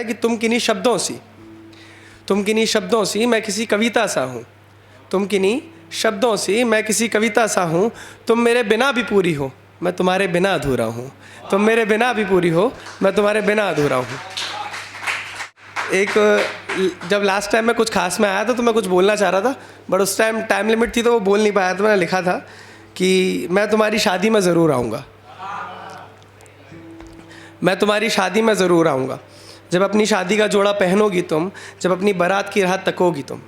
है कि तुम किन्हीं शब्दों सी मैं किसी कविता सा हूँ, तुम किन्हीं शब्दों सी मैं किसी कविता सा हूँ। तुम मेरे बिना भी पूरी हो, मैं तुम्हारे बिना अधूरा हूँ। तुम मेरे बिना भी पूरी हो, मैं तुम्हारे बिना अधूरा हूँ। जब लास्ट टाइम मैं कुछ खास में आया था तो मैं कुछ बोलना चाह रहा था, बट उस टाइम लिमिट थी तो वो बोल नहीं पाया। तो मैंने लिखा था कि मैं तुम्हारी शादी में ज़रूर आऊँगा, मैं तुम्हारी शादी में ज़रूर आऊँगा। जब अपनी शादी का जोड़ा पहनोगी तुम, जब अपनी बारात की राह तकोगी तुम,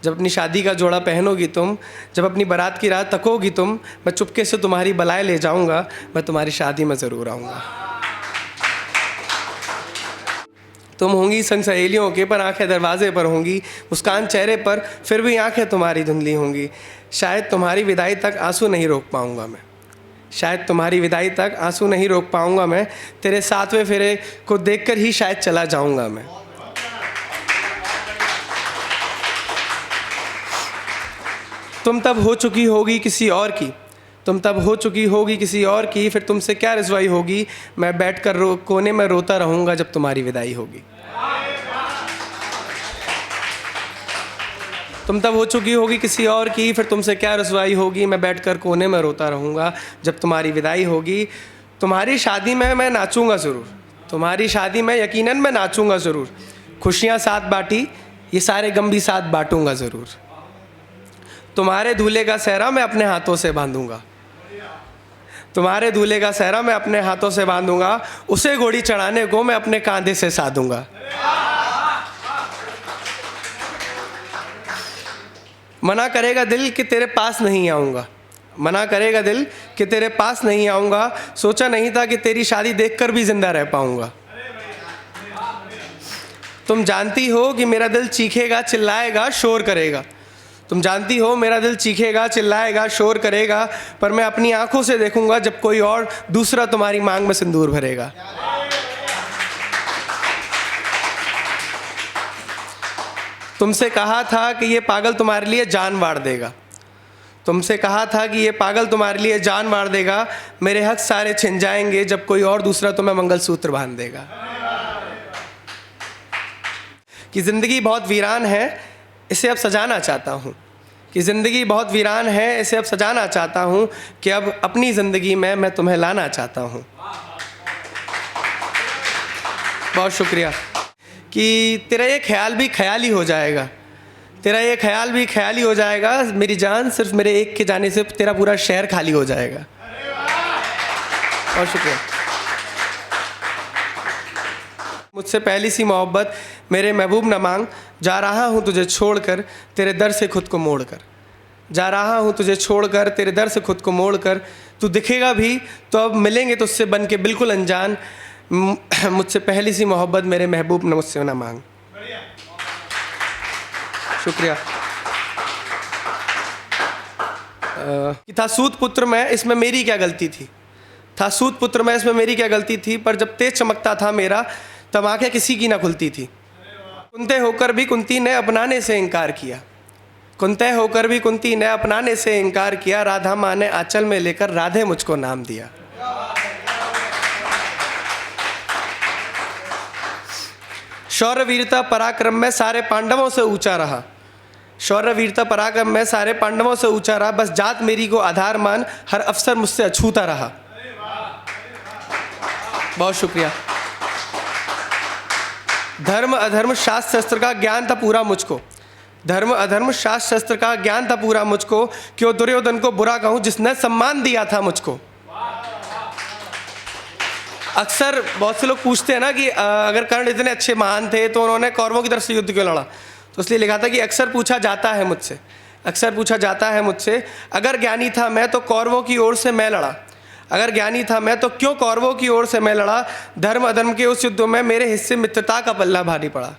जब अपनी शादी का जोड़ा पहनोगी तुम, जब अपनी बारात की राह तकोगी तुम, मैं चुपके से तुम्हारी बलाएं ले जाऊँगा, मैं तुम्हारी शादी में ज़रूर आऊँगा। तुम होंगी संग सहेलियों के, पर आंखें दरवाजे पर होंगी, मुस्कान चेहरे पर, फिर भी आंखें तुम्हारी धुंधली होंगी। शायद तुम्हारी विदाई तक आंसू नहीं रोक पाऊँगा मैं, शायद तुम्हारी विदाई तक आंसू नहीं रोक पाऊँगा मैं। तेरे 7वें फेरे को देखकर ही शायद चला जाऊँगा मैं। तुम तब हो चुकी होगी किसी और की, तुम तब हो चुकी होगी किसी और की, फिर तुमसे क्या रज़वाई होगी। मैं बैठकर कोने में रोता रहूँगा जब तुम्हारी विदाई होगी। तुम तब हो चुकी होगी किसी और की, फिर तुमसे क्या रज़वाई होगी। मैं बैठकर कोने में रोता रहूँगा जब तुम्हारी विदाई होगी। तुम्हारी शादी में मैं नाचूँगा ज़रूर, तुम्हारी शादी में यकीनन मैं नाचूँगा ज़रूर। खुशियाँ साथ बाँटी, ये सारे गम भी साथ बाँटूँगा ज़रूर। तुम्हारे दूल्हे का सेहरा मैं अपने हाथों से बांधूँगा, तुम्हारे दूल्हे का सेहरा मैं अपने हाथों से बांधूँगा। उसे घोड़ी चढ़ाने को मैं अपने कांधे से साधूँगा। मना करेगा दिल कि तेरे पास नहीं आऊँगा, मना करेगा दिल कि तेरे पास नहीं आऊँगा। सोचा नहीं था कि तेरी शादी देखकर भी जिंदा रह पाऊँगा। तुम जानती हो कि मेरा दिल चीखेगा, चिल्लाएगा, शोर करेगा। तुम जानती हो मेरा दिल चीखेगा, चिल्लाएगा, शोर करेगा, पर मैं अपनी आंखों से देखूंगा जब कोई और दूसरा तुम्हारी मांग में सिंदूर भरेगा। तुमसे कहा था कि ये पागल तुम्हारे लिए जान वार देगा, तुमसे कहा था कि ये पागल तुम्हारे लिए जान वार देगा। मेरे हक सारे छिन जाएंगे जब कोई और दूसरा तुम्हें मंगलसूत्र बांध देगा। कि ज़िंदगी बहुत वीरान है, इसे अब सजाना चाहता हूँ, कि ज़िंदगी बहुत वीरान है, इसे अब सजाना चाहता हूँ, कि अब अपनी ज़िंदगी में मैं तुम्हें लाना चाहता हूँ। बहुत शुक्रिया। कि तेरा ये ख्याल भी ख्याल ही हो जाएगा, तेरा ये ख्याल भी ख्याल ही हो जाएगा। मेरी जान, सिर्फ मेरे एक के जाने से तेरा पूरा शहर खाली हो जाएगा। बहुत शुक्रिया। मुझसे पहली सी मोहब्बत मेरे महबूब न मांग, जा रहा हूँ तुझे छोड़कर तेरे दर से खुद को मोड़कर, जा रहा हूँ तुझे छोड़कर तेरे दर से खुद को मोड़कर। तू दिखेगा भी तो अब मिलेंगे तुझसे बन के बिल्कुल अनजान। मुझसे पहली सी मोहब्बत मेरे महबूब न मुझसे न मांग। शुक्रिया। था सूत पुत्र में, इसमें मेरी क्या गलती थी, था सूत पुत्र में, इसमें मेरी क्या गलती थी। पर जब तेज चमकता था मेरा, तब आंखें किसी की ना खुलती थी। कुंते होकर भी कुंती ने अपनाने से इनकार किया, कुंते होकर भी कुंती ने अपनाने से इनकार किया। राधा माँ ने आंचल में लेकर राधे मुझको नाम दिया। शौर्य वीरता पराक्रम में सारे पांडवों से ऊंचा रहा, शौर्य वीरता पराक्रम में सारे पांडवों से ऊंचा रहा। बस जात मेरी को आधार मान, हर अफसर मुझसे अछूता रहा। बहुत शुक्रिया। धर्म अधर्म शास्त्र शस्त्र का ज्ञान था पूरा मुझको, धर्म अधर्म शास्त्र शस्त्र का ज्ञान था पूरा मुझको। क्यों दुर्योधन को बुरा कहूं जिसने सम्मान दिया था मुझको। अक्सर बहुत से लोग पूछते हैं ना कि अगर कर्ण इतने अच्छे महान थे तो उन्होंने कौरवों की तरफ से युद्ध क्यों लड़ा। तो इसलिए लिखा था कि अक्सर पूछा जाता है मुझसे, अक्सर पूछा जाता है मुझसे, अगर ज्ञानी था मैं तो कौरवों की ओर से मैं लड़ा, अगर ज्ञानी था मैं तो क्यों कौरवों की ओर से मैं लड़ा। धर्म अधर्म के उस युद्ध में मेरे हिस्से मित्रता का पल्ला भारी पड़ा।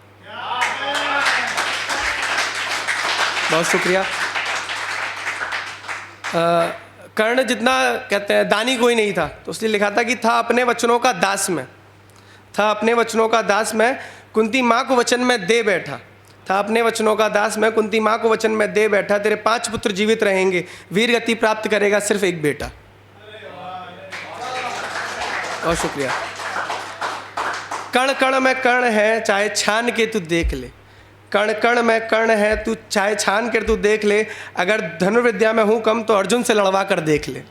बहुत शुक्रिया। कर्ण जितना कहते हैं दानी कोई नहीं था, तो इसलिए लिखा था कि था अपने वचनों का दास में, था अपने वचनों का दास में, कुंती माँ को वचन में दे बैठा, था अपने वचनों का दास में, कुंती माँ को वचन में दे बैठा। तेरे 5 पुत्र जीवित रहेंगे, वीर गति प्राप्त करेगा सिर्फ एक बेटा। बहुत शुक्रिया। कण कण में कर्ण है चाहे छान के तू देख ले, कण कण में कर्ण है तू चाहे छान कर तू देख ले, अगर धनुर्विद्या में हूँ कम तो अर्जुन से लड़वा कर देख ले।